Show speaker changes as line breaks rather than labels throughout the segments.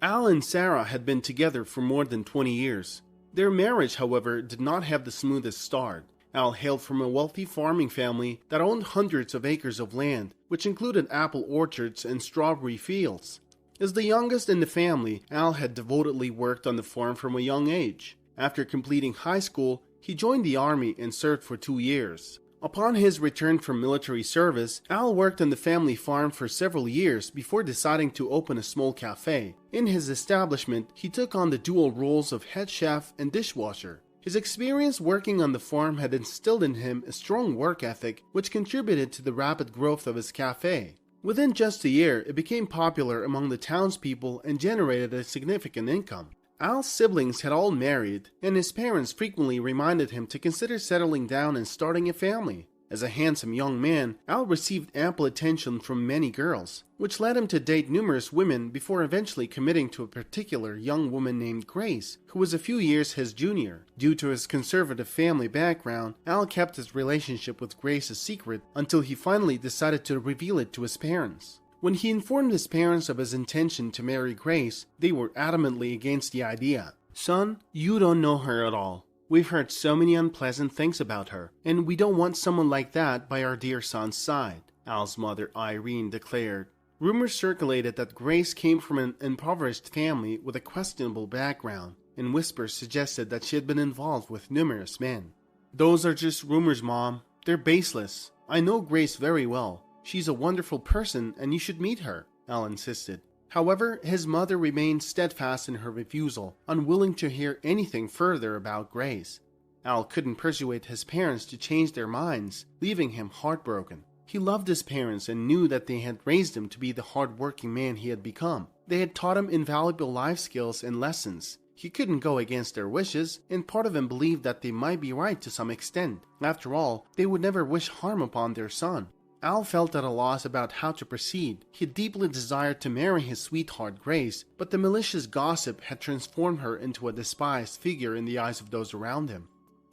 Al and Sarah had been together for more than 20 years. Their marriage, however, did not have the smoothest start. Al hailed from a wealthy farming family that owned hundreds of acres of land, which included apple orchards and strawberry fields. As the youngest in the family, Al had devotedly worked on the farm from a young age. After completing high school, he joined the army and served for 2 years. Upon his return from military service, Al worked on the family farm for several years before deciding to open a small cafe. In his establishment, he took on the dual roles of head chef and dishwasher. His experience working on the farm had instilled in him a strong work ethic, which contributed to the rapid growth of his cafe. Within just a year, it became popular among the townspeople and generated a significant income. Al's siblings had all married, and his parents frequently reminded him to consider settling down and starting a family. As a handsome young man, Al received ample attention from many girls, which led him to date numerous women before eventually committing to a particular young woman named Grace, who was a few years his junior. Due to his conservative family background, Al kept his relationship with Grace a secret until he finally decided to reveal it to his parents. When he informed his parents of his intention to marry Grace, they were adamantly against the idea. "Son, you don't know her at all. We've heard so many unpleasant things about her, and we don't want someone like that by our dear son's side," Al's mother Irene declared. Rumors circulated that Grace came from an impoverished family with a questionable background, and whispers suggested that she had been involved with numerous men. "Those are just rumors, Mom. They're baseless. I know Grace very well. She's a wonderful person and you should meet her," Al insisted. However, his mother remained steadfast in her refusal, unwilling to hear anything further about Grace. Al couldn't persuade his parents to change their minds, leaving him heartbroken. He loved his parents and knew that they had raised him to be the hard-working man he had become. They had taught him invaluable life skills and lessons. He couldn't go against their wishes, and part of him believed that they might be right to some extent. After all, they would never wish harm upon their son. Al felt at a loss about how to proceed. He deeply desired to marry his sweetheart Grace, but the malicious gossip had transformed her into a despised figure in the eyes of those around him.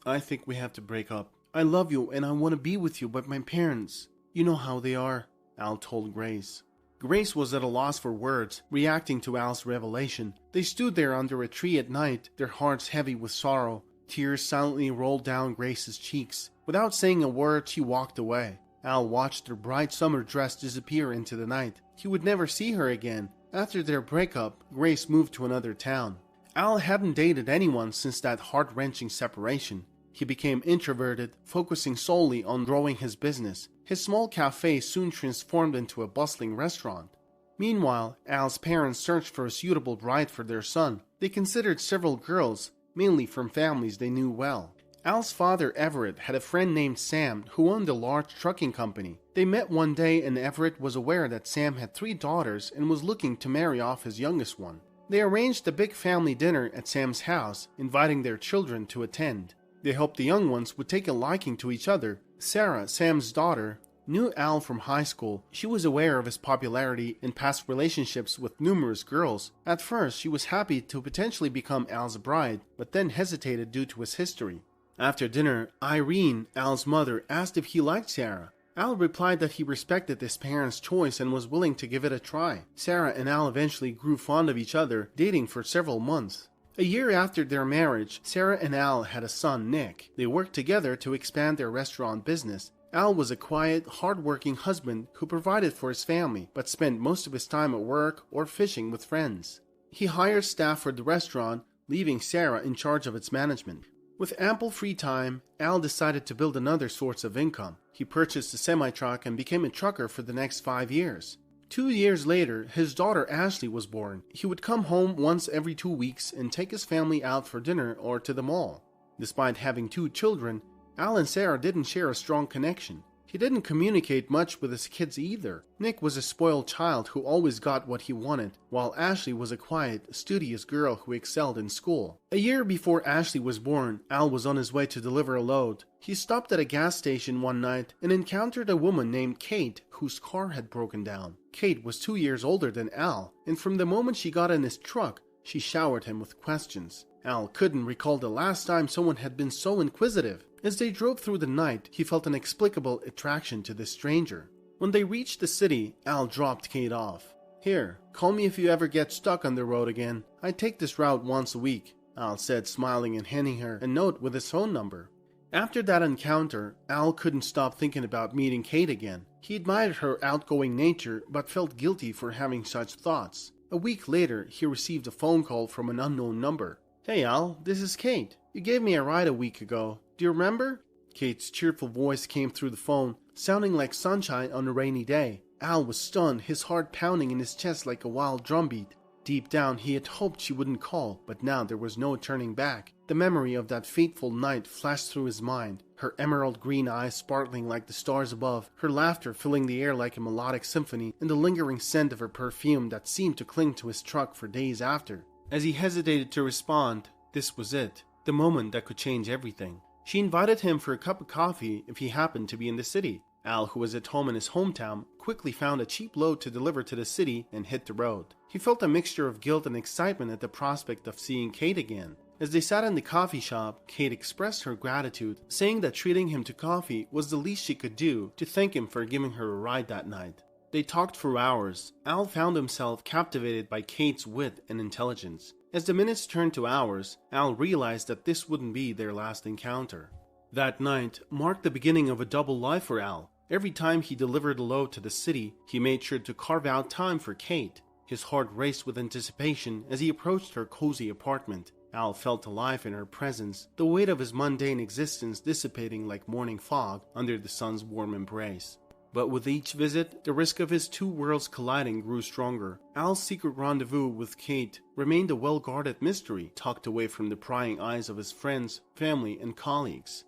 "I think we have to break up. I love you and I want to be with you, but my parents, you know how they are," Al told Grace. Grace was at a loss for words, reacting to Al's revelation. They stood there under a tree at night, their hearts heavy with sorrow. Tears silently rolled down Grace's cheeks. Without saying a word, she walked away. Al watched her bright summer dress disappear into the night. He would never see her again. After their breakup, Grace moved to another town. Al hadn't dated anyone since that heart-wrenching separation. He became introverted, focusing solely on growing his business. His small cafe soon transformed into a bustling restaurant. Meanwhile, Al's parents searched for a suitable bride for their son. They considered several girls, mainly from families they knew well. Al's father, Everett, had a friend named Sam who owned a large trucking company. They met one day and Everett was aware that Sam had 3 daughters and was looking to marry off his youngest one. They arranged a big family dinner at Sam's house, inviting their children to attend. They hoped the young ones would take a liking to each other. Sarah, Sam's daughter, knew Al from high school. She was aware of his popularity and past relationships with numerous girls. At first, she was happy to potentially become Al's bride, but then hesitated due to his history. After dinner, Irene, Al's mother, asked if he liked Sarah. Al replied that he respected his parents' choice and was willing to give it a try. Sarah and Al eventually grew fond of each other, dating for several months. A year after their marriage, Sarah and Al had a son, Nick. They worked together to expand their restaurant business. Al was a quiet, hard-working husband who provided for his family, but spent most of his time at work or fishing with friends. He hired staff for the restaurant, leaving Sarah in charge of its management. With ample free time, Al decided to build another source of income. He purchased a semi-truck and became a trucker for the next 5 years. 2 years later, his daughter Ashley was born. He would come home once every 2 weeks and take his family out for dinner or to the mall. Despite having 2 children, Al and Sarah didn't share a strong connection. He didn't communicate much with his kids either. Nick was a spoiled child who always got what he wanted, while Ashley was a quiet, studious girl who excelled in school. A year before Ashley was born, Al was on his way to deliver a load. He stopped at a gas station one night and encountered a woman named Kate whose car had broken down. Kate was 2 years older than Al, and from the moment she got in his truck, she showered him with questions. Al couldn't recall the last time someone had been so inquisitive. As they drove through the night, he felt an inexplicable attraction to this stranger. When they reached the city, Al dropped Kate off. "Here, call me if you ever get stuck on the road again. I take this route once a week," Al said, smiling and handing her a note with his phone number. After that encounter, Al couldn't stop thinking about meeting Kate again. He admired her outgoing nature, but felt guilty for having such thoughts. A week later, he received a phone call from an unknown number. "Hey Al, this is Kate. You gave me a ride a week ago. Do you remember?" Kate's cheerful voice came through the phone, sounding like sunshine on a rainy day. Al was stunned, his heart pounding in his chest like a wild drumbeat. Deep down, he had hoped she wouldn't call, but now there was no turning back. The memory of that fateful night flashed through his mind, her emerald green eyes sparkling like the stars above, her laughter filling the air like a melodic symphony, and the lingering scent of her perfume that seemed to cling to his truck for days after. As he hesitated to respond, this was it, the moment that could change everything. She invited him for a cup of coffee if he happened to be in the city. Al, who was at home in his hometown, quickly found a cheap load to deliver to the city and hit the road. He felt a mixture of guilt and excitement at the prospect of seeing Kate again. As they sat in the coffee shop, Kate expressed her gratitude, saying that treating him to coffee was the least she could do to thank him for giving her a ride that night. They talked for hours. Al found himself captivated by Kate's wit and intelligence. As the minutes turned to hours, Al realized that this wouldn't be their last encounter. That night marked the beginning of a double life for Al. Every time he delivered a load to the city, he made sure to carve out time for Kate. His heart raced with anticipation as he approached her cozy apartment. Al felt alive in her presence, the weight of his mundane existence dissipating like morning fog under the sun's warm embrace. But with each visit, the risk of his two worlds colliding grew stronger. Al's secret rendezvous with Kate remained a well-guarded mystery, tucked away from the prying eyes of his friends, family, and colleagues.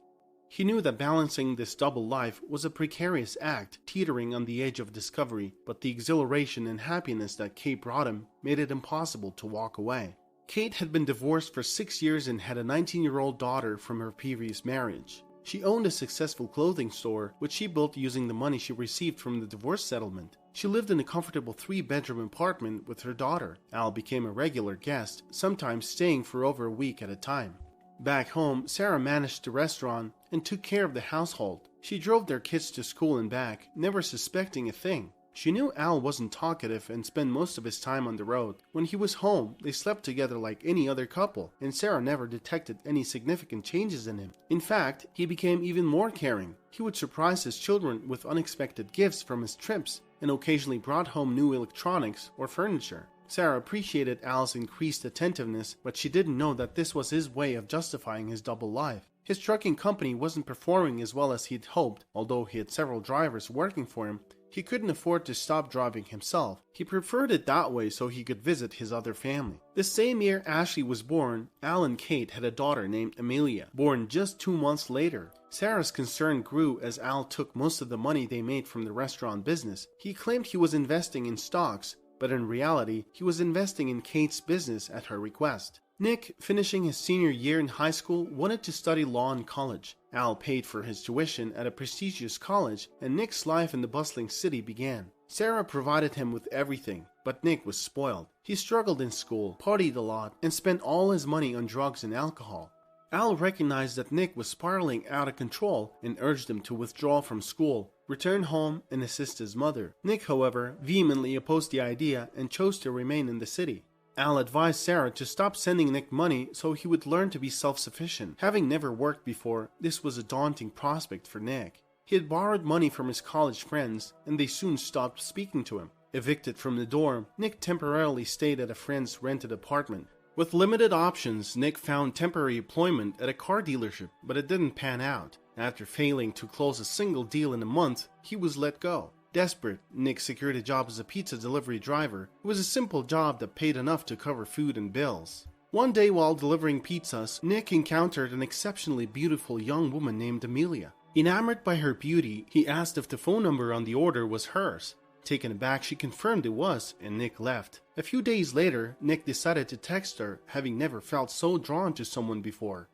He knew that balancing this double life was a precarious act, teetering on the edge of discovery, but the exhilaration and happiness that Kate brought him made it impossible to walk away. Kate had been divorced for 6 years and had a 19-year-old daughter from her previous marriage. She owned a successful clothing store, which she built using the money she received from the divorce settlement. She lived in a comfortable 3-bedroom apartment with her daughter. Al became a regular guest, sometimes staying for over a week at a time. Back home, Sarah managed the restaurant and took care of the household. She drove their kids to school and back, never suspecting a thing. She knew Al wasn't talkative and spent most of his time on the road. When he was home, they slept together like any other couple, and Sarah never detected any significant changes in him. In fact, he became even more caring. He would surprise his children with unexpected gifts from his trips, and occasionally brought home new electronics or furniture. Sarah appreciated Al's increased attentiveness, but she didn't know that this was his way of justifying his double life. His trucking company wasn't performing as well as he'd hoped. Although he had several drivers working for him, he couldn't afford to stop driving himself. He preferred it that way so he could visit his other family. The same year Ashley was born, Al and Kate had a daughter named Amelia, born just 2 months later. Sarah's concern grew as Al took most of the money they made from the restaurant business. He claimed he was investing in stocks, but in reality, he was investing in Kate's business at her request. Nick, finishing his senior year in high school, wanted to study law in college. Al paid for his tuition at a prestigious college, and Nick's life in the bustling city began. Sarah provided him with everything, but Nick was spoiled. He struggled in school, partied a lot, and spent all his money on drugs and alcohol. Al recognized that Nick was spiraling out of control and urged him to withdraw from school, return home, and assist his mother. Nick, however, vehemently opposed the idea and chose to remain in the city. Al advised Sarah to stop sending Nick money so he would learn to be self-sufficient. Having never worked before, this was a daunting prospect for Nick. He had borrowed money from his college friends, and they soon stopped speaking to him. Evicted from the dorm, Nick temporarily stayed at a friend's rented apartment. With limited options, Nick found temporary employment at a car dealership, but it didn't pan out. After failing to close a single deal in a month, he was let go. Desperate, Nick secured a job as a pizza delivery driver. It was a simple job that paid enough to cover food and bills. One day while delivering pizzas, Nick encountered an exceptionally beautiful young woman named Amelia. Enamored by her beauty, he asked if the phone number on the order was hers. Taken aback, she confirmed it was, and Nick left. A few days later, Nick decided to text her, having never felt so drawn to someone before.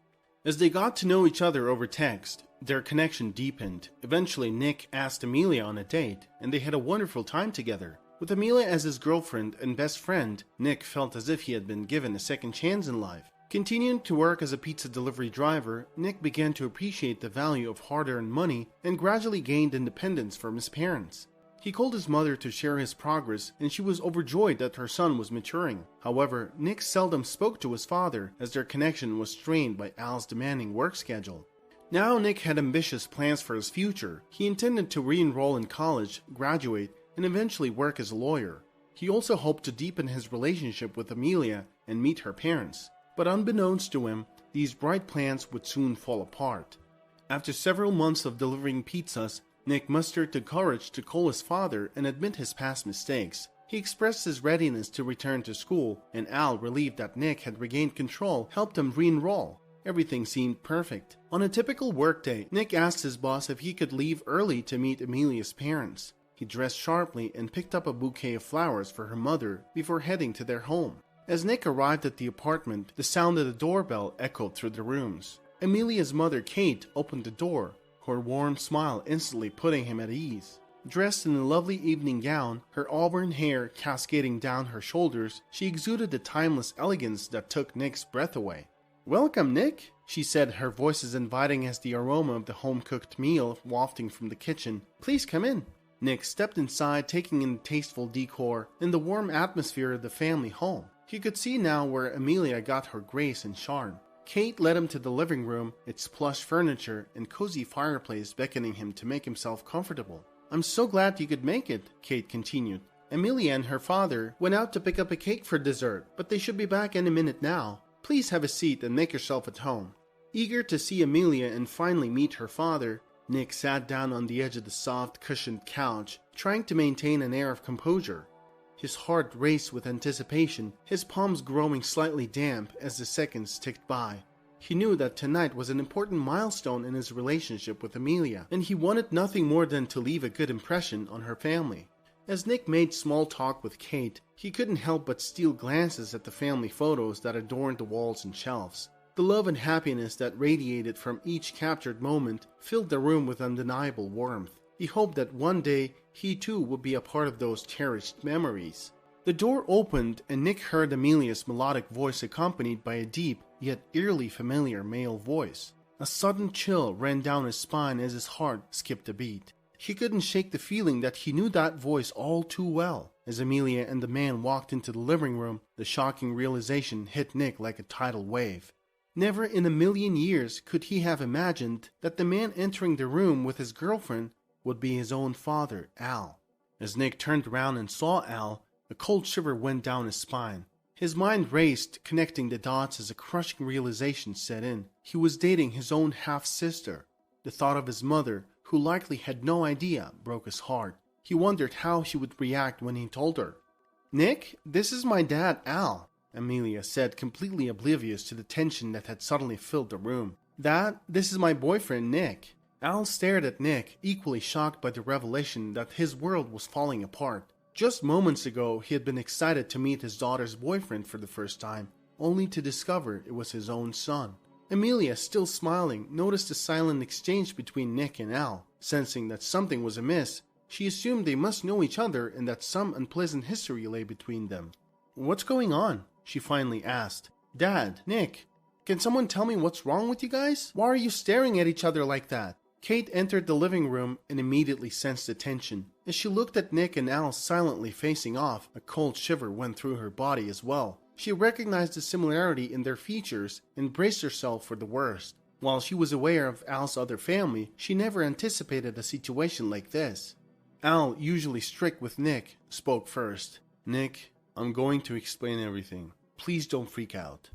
As they got to know each other over text, their connection deepened. Eventually, Nick asked Amelia on a date, and they had a wonderful time together. With Amelia as his girlfriend and best friend, Nick felt as if he had been given a second chance in life. Continuing to work as a pizza delivery driver, Nick began to appreciate the value of hard-earned money and gradually gained independence from his parents. He called his mother to share his progress, and she was overjoyed that her son was maturing. However, Nick seldom spoke to his father, as their connection was strained by Al's demanding work schedule. Now Nick had ambitious plans for his future. He intended to re-enroll in college, graduate, and eventually work as a lawyer. He also hoped to deepen his relationship with Amelia and meet her parents. But unbeknownst to him, these bright plans would soon fall apart. After several months of delivering pizzas, Nick mustered the courage to call his father and admit his past mistakes. He expressed his readiness to return to school, and Al, relieved that Nick had regained control, helped him re-enroll. Everything seemed perfect. On a typical workday, Nick asked his boss if he could leave early to meet Amelia's parents. He dressed sharply and picked up a bouquet of flowers for her mother before heading to their home. As Nick arrived at the apartment, the sound of the doorbell echoed through the rooms. Amelia's mother, Kate, opened the door, her warm smile instantly putting him at ease. Dressed in a lovely evening gown, her auburn hair cascading down her shoulders, she exuded the timeless elegance that took Nick's breath away. "Welcome, Nick," she said, her voice as inviting as the aroma of the home-cooked meal wafting from the kitchen. "Please come in." Nick stepped inside, taking in the tasteful decor and the warm atmosphere of the family home. He could see now where Amelia got her grace and charm. Kate led him to the living room, its plush furniture and cozy fireplace beckoning him to make himself comfortable. "I'm so glad you could make it," Kate continued. "Amelia and her father went out to pick up a cake for dessert, but they should be back any minute now. Please have a seat and make yourself at home." Eager to see Amelia and finally meet her father, Nick sat down on the edge of the soft, cushioned couch, trying to maintain an air of composure. His heart raced with anticipation, his palms growing slightly damp as the seconds ticked by. He knew that tonight was an important milestone in his relationship with Amelia, and he wanted nothing more than to leave a good impression on her family. As Nick made small talk with Kate, he couldn't help but steal glances at the family photos that adorned the walls and shelves. The love and happiness that radiated from each captured moment filled the room with undeniable warmth. He hoped that one day he too would be a part of those cherished memories. The door opened and Nick heard Amelia's melodic voice accompanied by a deep yet eerily familiar male voice. A sudden chill ran down his spine as his heart skipped a beat. He couldn't shake the feeling that he knew that voice all too well. As Amelia and the man walked into the living room, the shocking realization hit Nick like a tidal wave. Never in a million years could he have imagined that the man entering the room with his girlfriend would be his own father, Al. As Nick turned around and saw Al, a cold shiver went down his spine. His mind raced, connecting the dots as a crushing realization set in. He was dating his own half-sister. The thought of his mother, who likely had no idea, broke his heart. He wondered how she would react when he told her. "Nick, this is my dad, Al," Amelia said, completely oblivious to the tension that had suddenly filled the room. "Dad, this is my boyfriend, Nick." Al stared at Nick, equally shocked by the revelation that his world was falling apart. Just moments ago, he had been excited to meet his daughter's boyfriend for the first time, only to discover it was his own son. Amelia, still smiling, noticed a silent exchange between Nick and Al. Sensing that something was amiss, she assumed they must know each other and that some unpleasant history lay between them. "What's going on?" she finally asked. "Dad, Nick, can someone tell me what's wrong with you guys? Why are you staring at each other like that?" Kate entered the living room and immediately sensed the tension. As she looked at Nick and Al silently facing off, a cold shiver went through her body as well. She recognized the similarity in their features and braced herself for the worst. While she was aware of Al's other family, she never anticipated a situation like this. Al, usually strict with Nick, spoke first. "Nick, I'm going to explain everything. Please don't freak out."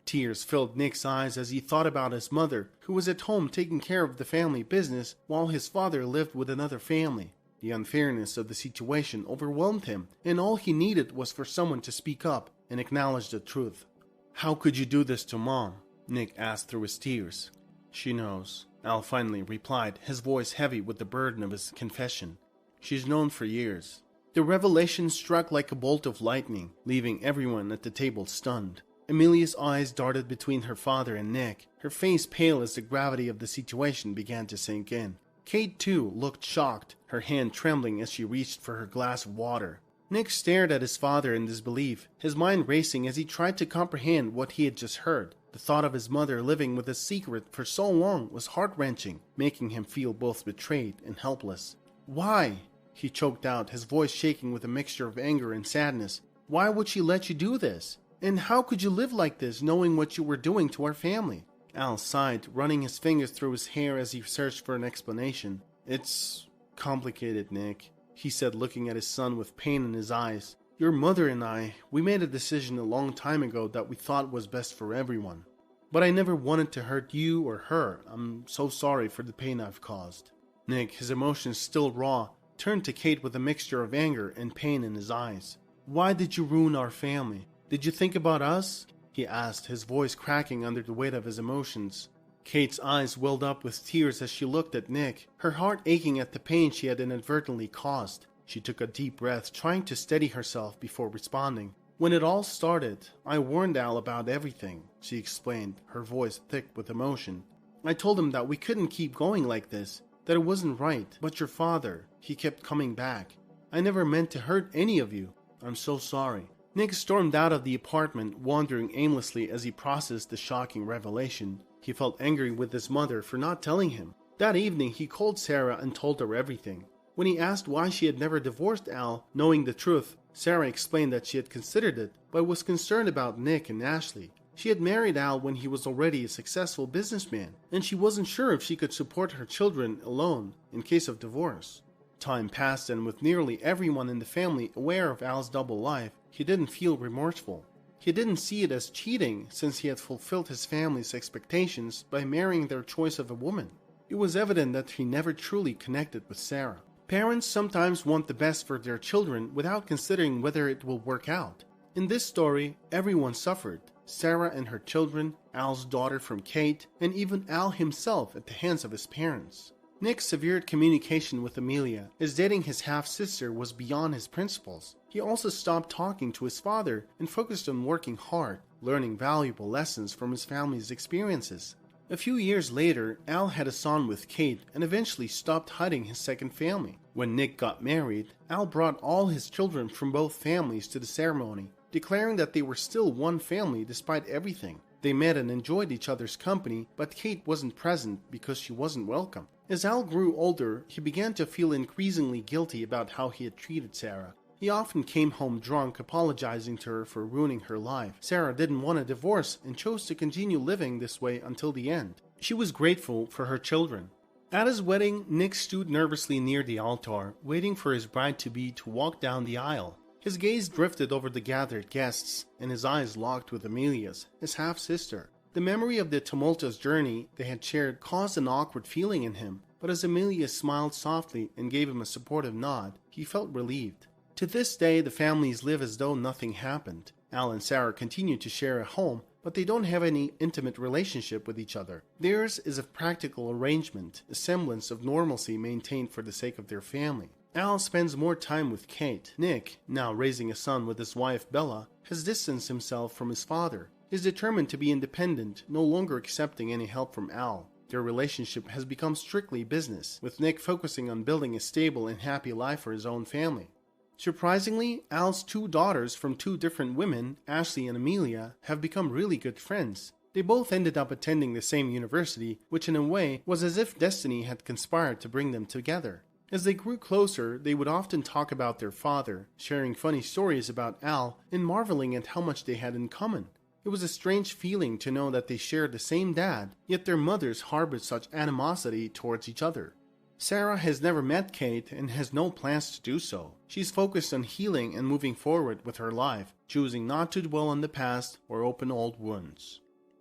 Tears filled Nick's eyes as he thought about his mother, who was at home taking care of the family business while his father lived with another family. The unfairness of the situation overwhelmed him, and all he needed was for someone to speak up and acknowledge the truth. "How could you do this to Mom?" Nick asked through his tears. "She knows," Al finally replied, his voice heavy with the burden of his confession. "She's known for years." The revelation struck like a bolt of lightning, leaving everyone at the table stunned. Amelia's eyes darted between her father and Nick, her face pale as the gravity of the situation began to sink in. Kate, too, looked shocked, her hand trembling as she reached for her glass of water. Nick stared at his father in disbelief, his mind racing as he tried to comprehend what he had just heard. The thought of his mother living with a secret for so long was heart-wrenching, making him feel both betrayed and helpless. "Why?" he choked out, his voice shaking with a mixture of anger and sadness. Why would she let you do this? And how could you live like this, knowing what you were doing to our family? Al sighed, running his fingers through his hair as he searched for an explanation. It's complicated, Nick, he said, looking at his son with pain in his eyes. Your mother and I, we made a decision a long time ago that we thought was best for everyone. But I never wanted to hurt you or her. I'm so sorry for the pain I've caused. Nick, his emotions still raw, turned to Kate with a mixture of anger and pain in his eyes. Why did you ruin our family? Did you think about us? He asked, his voice cracking under the weight of his emotions. Kate's eyes welled up with tears as she looked at Nick, her heart aching at the pain she had inadvertently caused. She took a deep breath, trying to steady herself before responding. When it all started, I warned Al about everything, she explained, her voice thick with emotion. I told him that we couldn't keep going like this, that it wasn't right, but your father, he kept coming back. I never meant to hurt any of you. I'm so sorry. Nick stormed out of the apartment, wandering aimlessly as he processed the shocking revelation. He felt angry with his mother for not telling him. That evening, he called Sarah and told her everything. When he asked why she had never divorced Al, knowing the truth, Sarah explained that she had considered it, but was concerned about Nick and Ashley. She had married Al when he was already a successful businessman, and she wasn't sure if she could support her children alone in case of divorce. Time passed, and with nearly everyone in the family aware of Al's double life, he didn't feel remorseful. He didn't see it as cheating, since he had fulfilled his family's expectations by marrying their choice of a woman. It was evident that he never truly connected with Sarah. Parents sometimes want the best for their children without considering whether it will work out. In this story, everyone suffered. Sarah and her children, Al's daughter from Kate, and even Al himself at the hands of his parents. Nick severed communication with Amelia, as dating his half-sister was beyond his principles. He also stopped talking to his father and focused on working hard, learning valuable lessons from his family's experiences. A few years later, Al had a son with Kate and eventually stopped hiding his second family. When Nick got married, Al brought all his children from both families to the ceremony, declaring that they were still one family despite everything. They met and enjoyed each other's company, but Kate wasn't present because she wasn't welcome. As Al grew older, he began to feel increasingly guilty about how he had treated Sarah. He often came home drunk, apologizing to her for ruining her life. Sarah didn't want a divorce and chose to continue living this way until the end. She was grateful for her children. At his wedding, Nick stood nervously near the altar, waiting for his bride-to-be to walk down the aisle. His gaze drifted over the gathered guests, and his eyes locked with Amelia's, his half-sister. The memory of the tumultuous journey they had shared caused an awkward feeling in him, but as Amelia smiled softly and gave him a supportive nod, he felt relieved. To this day, the families live as though nothing happened. Al and Sarah continue to share a home, but they don't have any intimate relationship with each other. Theirs is a practical arrangement, a semblance of normalcy maintained for the sake of their family. Al spends more time with Kate. Nick, now raising a son with his wife Bella, has distanced himself from his father. He is determined to be independent, no longer accepting any help from Al. Their relationship has become strictly business, with Nick focusing on building a stable and happy life for his own family. Surprisingly, Al's two daughters from two different women, Ashley and Amelia, have become really good friends. They both ended up attending the same university, which in a way was as if destiny had conspired to bring them together. As they grew closer, they would often talk about their father, sharing funny stories about Al and marveling at how much they had in common. It was a strange feeling to know that they shared the same dad, yet their mothers harbored such animosity towards each other. Sarah has never met Kate and has no plans to do so. She's focused on healing and moving forward with her life, choosing not to dwell on the past or open old wounds.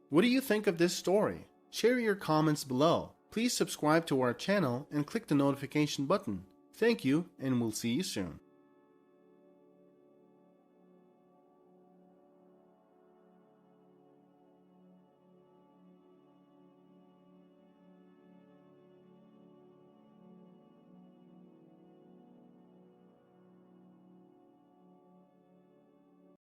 What do you think of this story? Share your comments below. Please subscribe to our channel and click the notification button. Thank you, and we'll see you soon.